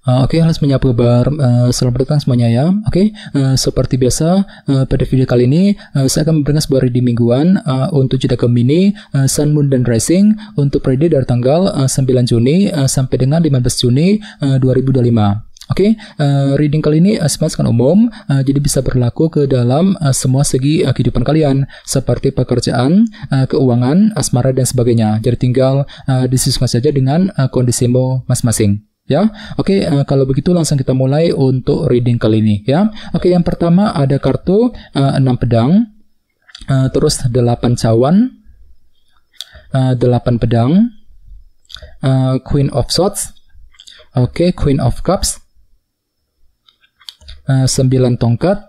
Oke, halo semuanya, apa kabar? Selamat datang semuanya ya. Oke, seperti biasa pada video kali ini saya akan memberikan sebuah reading mingguan untuk zodiak Gemini, Sun, Moon, dan Rising untuk periode dari tanggal 9 Juni sampai dengan 15 Juni 2025. Oke, reading kali ini sebenarnya umum, jadi bisa berlaku ke dalam semua segi kehidupan kalian, seperti pekerjaan, keuangan, asmara, dan sebagainya. Jadi tinggal disesuaikan saja dengan kondisimu masing-masing. Ya, oke, kalau begitu langsung kita mulai untuk reading kali ini ya. Oke, yang pertama ada kartu 6 pedang, terus 8 cawan, 8 pedang, Queen of Swords, oke, Queen of Cups, 9 tongkat,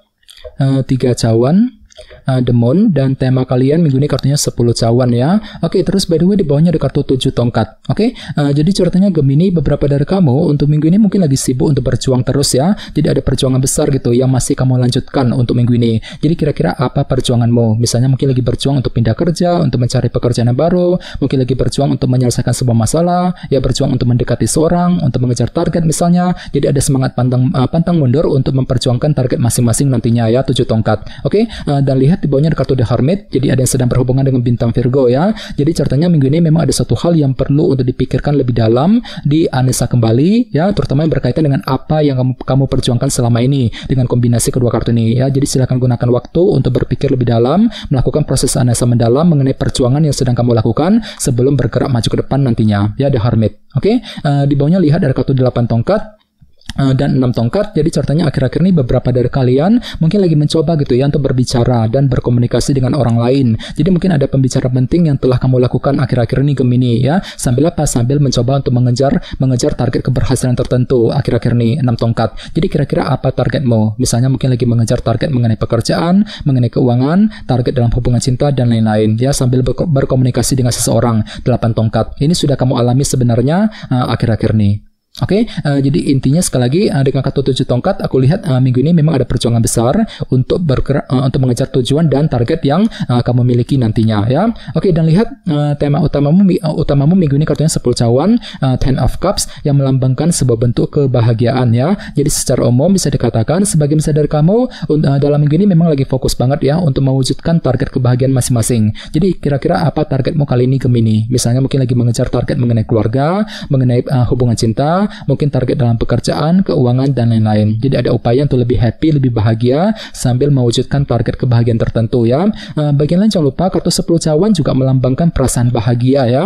3 cawan, Demon, dan tema kalian minggu ini kartunya 10 cawan ya. Oke, terus by the way di bawahnya ada kartu 7 tongkat. Oke, jadi ceritanya Gemini, beberapa dari kamu untuk minggu ini mungkin lagi sibuk untuk berjuang terus ya. Jadi ada perjuangan besar gitu yang masih kamu lanjutkan untuk minggu ini. Jadi kira-kira apa perjuanganmu? Misalnya mungkin lagi berjuang untuk pindah kerja, untuk mencari pekerjaan yang baru, mungkin lagi berjuang untuk menyelesaikan sebuah masalah, ya berjuang untuk mendekati seorang, untuk mengejar target misalnya. Jadi ada semangat pantang mundur untuk memperjuangkan target masing-masing nantinya ya, 7 tongkat. Oke, dan lihat di bawahnya ada kartu The Hermit, jadi ada yang sedang berhubungan dengan bintang Virgo ya. Jadi ceritanya minggu ini memang ada satu hal yang perlu untuk dipikirkan lebih dalam, dianalisa kembali ya, terutama yang berkaitan dengan apa yang kamu perjuangkan selama ini dengan kombinasi kedua kartu ini ya. Jadi silakan gunakan waktu untuk berpikir lebih dalam, melakukan proses analisa mendalam mengenai perjuangan yang sedang kamu lakukan sebelum bergerak maju ke depan nantinya ya, The Hermit. Oke, di bawahnya lihat ada kartu 8 tongkat dan 6 tongkat. Jadi ceritanya akhir-akhir ini beberapa dari kalian mungkin lagi mencoba gitu ya untuk berbicara dan berkomunikasi dengan orang lain. Jadi mungkin ada pembicaraan penting yang telah kamu lakukan akhir-akhir ini Gemini ya. Sambil mencoba untuk mengejar target keberhasilan tertentu akhir-akhir ini 6 tongkat. Jadi kira-kira apa targetmu? Misalnya mungkin lagi mengejar target mengenai pekerjaan, mengenai keuangan, target dalam hubungan cinta dan lain-lain ya, sambil berkomunikasi dengan seseorang. 8 tongkat. Ini sudah kamu alami sebenarnya akhir-akhir ini. Oke, jadi intinya sekali lagi dengan kartu 7 tongkat aku lihat minggu ini memang ada perjuangan besar untuk bergerak untuk mengejar tujuan dan target yang kamu miliki nantinya ya. Oke, dan lihat tema utamamu minggu ini kartunya 10 cawan, 10 of Cups yang melambangkan sebuah bentuk kebahagiaan ya. Jadi secara umum bisa dikatakan sebagian besar dari kamu dalam minggu ini memang lagi fokus banget ya untuk mewujudkan target kebahagiaan masing-masing. Jadi kira-kira apa targetmu kali ini Gemini? Misalnya mungkin lagi mengejar target mengenai keluarga, mengenai hubungan cinta, mungkin target dalam pekerjaan, keuangan, dan lain-lain. Jadi ada upaya untuk lebih happy, lebih bahagia sambil mewujudkan target kebahagiaan tertentu ya. Bagian lain jangan lupa kartu 10 cawan juga melambangkan perasaan bahagia ya.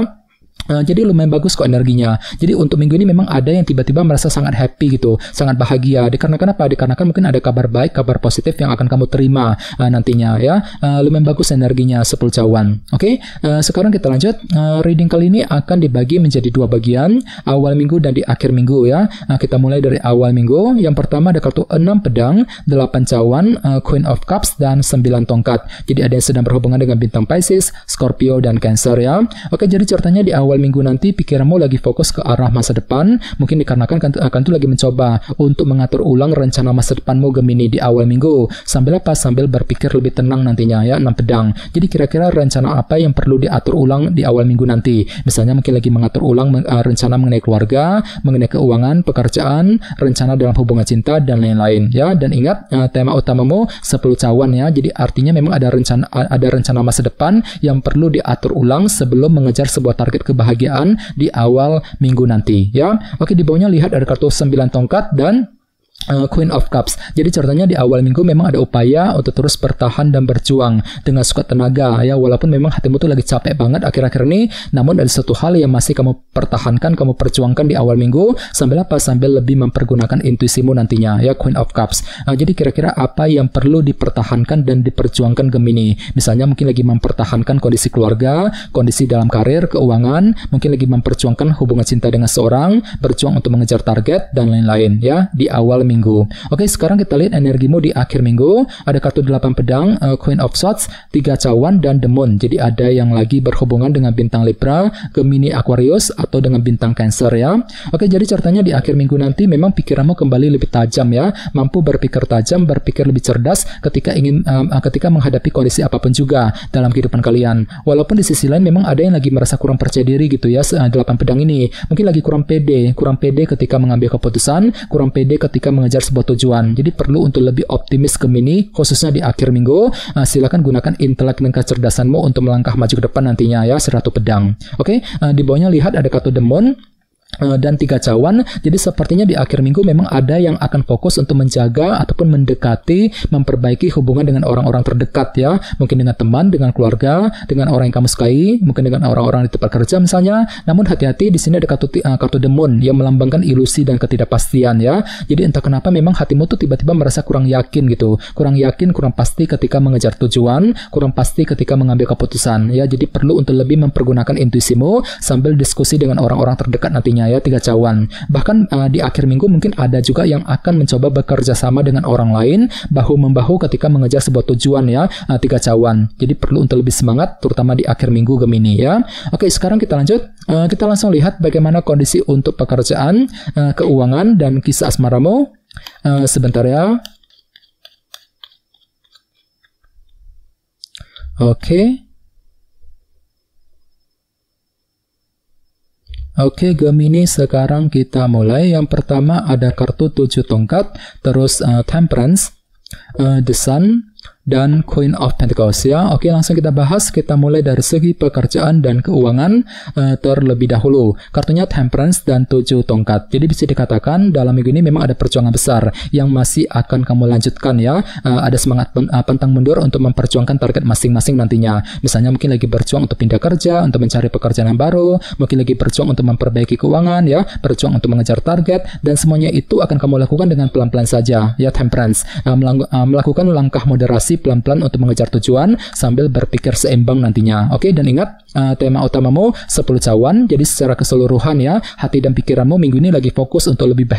Jadi lumayan bagus kok energinya. Jadi untuk minggu ini memang ada yang tiba-tiba merasa sangat happy gitu, sangat bahagia. Dikarenakan apa? Dikarenakan mungkin ada kabar baik, kabar positif yang akan kamu terima nantinya ya. Lumayan bagus energinya 10 cawan. Oke, sekarang kita lanjut. Reading kali ini akan dibagi menjadi 2 bagian, awal minggu dan di akhir minggu ya. Kita mulai dari awal minggu. Yang pertama ada kartu 6 pedang, 8 cawan, Queen of Cups, dan 9 tongkat. Jadi ada yang sedang berhubungan dengan bintang Pisces, Scorpio, dan Cancer ya. Oke, jadi ceritanya di awal minggu nanti pikiranmu lagi fokus ke arah masa depan, mungkin dikarenakan akan tuh lagi mencoba untuk mengatur ulang rencana masa depanmu Gemini di awal minggu. Sambil berpikir lebih tenang nantinya ya, 6 pedang. Jadi kira-kira rencana apa yang perlu diatur ulang di awal minggu nanti? Misalnya mungkin lagi mengatur ulang rencana mengenai keluarga, mengenai keuangan, pekerjaan, rencana dalam hubungan cinta dan lain-lain ya. Dan ingat tema utamamu 10 cawan ya. Jadi artinya memang ada rencana masa depan yang perlu diatur ulang sebelum mengejar sebuah target kebahagiaan di awal minggu nanti ya. Oke, di bawahnya lihat ada kartu 9 tongkat dan Queen of Cups. Jadi ceritanya di awal minggu memang ada upaya untuk terus bertahan dan berjuang dengan sekuat tenaga ya, walaupun memang hatimu tuh lagi capek banget akhir-akhir ini, namun ada satu hal yang masih kamu pertahankan, kamu perjuangkan di awal minggu sambil lebih mempergunakan intuisimu nantinya ya, Queen of Cups. Jadi kira-kira apa yang perlu dipertahankan dan diperjuangkan Gemini? Misalnya mungkin lagi mempertahankan kondisi keluarga, kondisi dalam karir, keuangan, mungkin lagi memperjuangkan hubungan cinta dengan seorang, berjuang untuk mengejar target dan lain-lain ya di awal minggu minggu. Oke, sekarang kita lihat energimu di akhir minggu. Ada kartu 8 pedang, Queen of Swords, 3 cawan, dan The Moon. Jadi ada yang lagi berhubungan dengan bintang Libra, Gemini, Aquarius, atau dengan bintang Cancer ya. Oke, jadi ceritanya di akhir minggu nanti memang pikiranmu kembali lebih tajam ya, mampu berpikir tajam, berpikir lebih cerdas ketika menghadapi kondisi apapun juga dalam kehidupan kalian. Walaupun di sisi lain memang ada yang lagi merasa kurang percaya diri gitu ya, 8 pedang ini. Mungkin lagi kurang pede ketika mengambil keputusan, kurang pede ketika mengejar sebuah tujuan. Jadi perlu untuk lebih optimis Gemini, khususnya di akhir minggu. Silakan gunakan intelek dan kecerdasanmu untuk melangkah maju ke depan nantinya ya, 100 pedang. Oke, di bawahnya lihat ada kartu The Moon dan 3 cawan. Jadi sepertinya di akhir minggu memang ada yang akan fokus untuk menjaga ataupun mendekati, memperbaiki hubungan dengan orang-orang terdekat ya, mungkin dengan teman, dengan keluarga, dengan orang yang kamu sukai, mungkin dengan orang-orang di tempat kerja misalnya. Namun hati-hati, di sini ada kartu The Moon yang melambangkan ilusi dan ketidakpastian ya. Jadi entah kenapa memang hatimu tuh tiba-tiba merasa kurang yakin gitu, kurang pasti ketika mengejar tujuan, kurang pasti ketika mengambil keputusan ya. Jadi perlu untuk lebih mempergunakan intuisimu sambil diskusi dengan orang-orang terdekat nantinya ya, 3 cawan. Bahkan di akhir minggu mungkin ada juga yang akan mencoba bekerja sama dengan orang lain, bahu-membahu ketika mengejar sebuah tujuan ya, 3 cawan. Jadi perlu untuk lebih semangat, terutama di akhir minggu Gemini ya. Oke, sekarang kita lanjut. Kita langsung lihat bagaimana kondisi untuk pekerjaan, keuangan, dan kisah asmaramu. Sebentar ya. Oke, Gemini, sekarang kita mulai. Yang pertama ada kartu 7 tongkat, terus Temperance, The Sun, dan Queen of Pentacles ya. Oke, langsung kita bahas. Kita mulai dari segi pekerjaan dan keuangan terlebih dahulu. Kartunya Temperance dan 7 tongkat. Jadi bisa dikatakan dalam minggu ini memang ada perjuangan besar yang masih akan kamu lanjutkan ya. Ada semangat pantang mundur untuk memperjuangkan target masing-masing nantinya. Misalnya mungkin lagi berjuang untuk pindah kerja, untuk mencari pekerjaan yang baru, mungkin lagi berjuang untuk memperbaiki keuangan ya, berjuang untuk mengejar target, dan semuanya itu akan kamu lakukan dengan pelan-pelan saja ya. Temperance melakukan langkah moderasi pelan-pelan untuk mengejar tujuan sambil berpikir seimbang nantinya. Oke, dan ingat tema utamamu 10 cawan. Jadi secara keseluruhan ya, hati dan pikiranmu minggu ini lagi fokus untuk lebih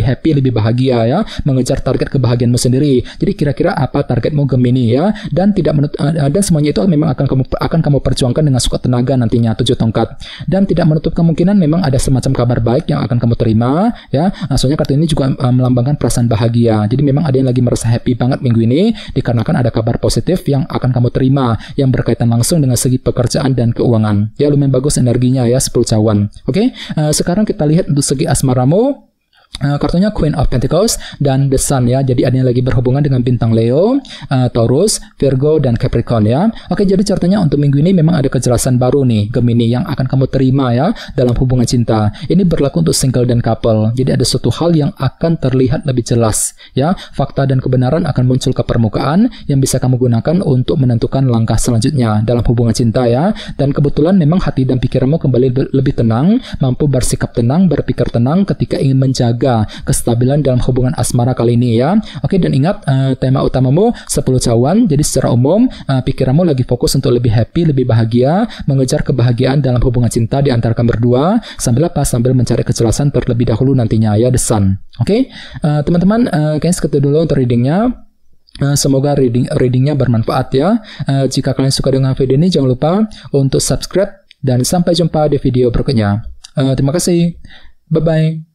happy, lebih bahagia ya, mengejar target kebahagiaanmu sendiri. Jadi kira-kira apa targetmu Gemini ya, dan dan semuanya itu memang akan kamu perjuangkan dengan sekuat tenaga nantinya, 7 tongkat. Dan tidak menutup kemungkinan memang ada semacam kabar baik yang akan kamu terima ya. Soalnya kartu ini juga melambangkan perasaan bahagia. Jadi memang ada yang lagi merasa happy banget minggu ini dikarenakan ada kabar positif yang akan kamu terima yang berkaitan langsung dengan segi pekerjaan dan keuangan. Ya, lumayan bagus energinya ya, 10 cawan. Oke, sekarang kita lihat untuk segi asmaramu. Kartunya Queen of Pentacles dan The Sun ya. Jadi ada yang lagi berhubungan dengan bintang Leo, Taurus, Virgo, dan Capricorn ya. Oke, jadi ceritanya untuk minggu ini memang ada kejelasan baru nih Gemini yang akan kamu terima ya dalam hubungan cinta. Ini berlaku untuk single dan couple. Jadi ada suatu hal yang akan terlihat lebih jelas ya. Fakta dan kebenaran akan muncul ke permukaan yang bisa kamu gunakan untuk menentukan langkah selanjutnya dalam hubungan cinta ya. Dan kebetulan memang hati dan pikiranmu kembali lebih tenang, mampu bersikap tenang, berpikir tenang ketika ingin menjaga kestabilan dalam hubungan asmara kali ini ya. Oke, dan ingat tema utamamu 10 cawan. Jadi secara umum pikiranmu lagi fokus untuk lebih happy, lebih bahagia, mengejar kebahagiaan dalam hubungan cinta di antara kalian berdua. Sambil mencari kejelasan terlebih dahulu nantinya ya, The Sun. Oke, teman-teman, kayaknya segitu dulu untuk readingnya. Semoga readingnya bermanfaat ya. Jika kalian suka dengan video ini, jangan lupa untuk subscribe dan sampai jumpa di video berikutnya. Terima kasih. Bye-bye.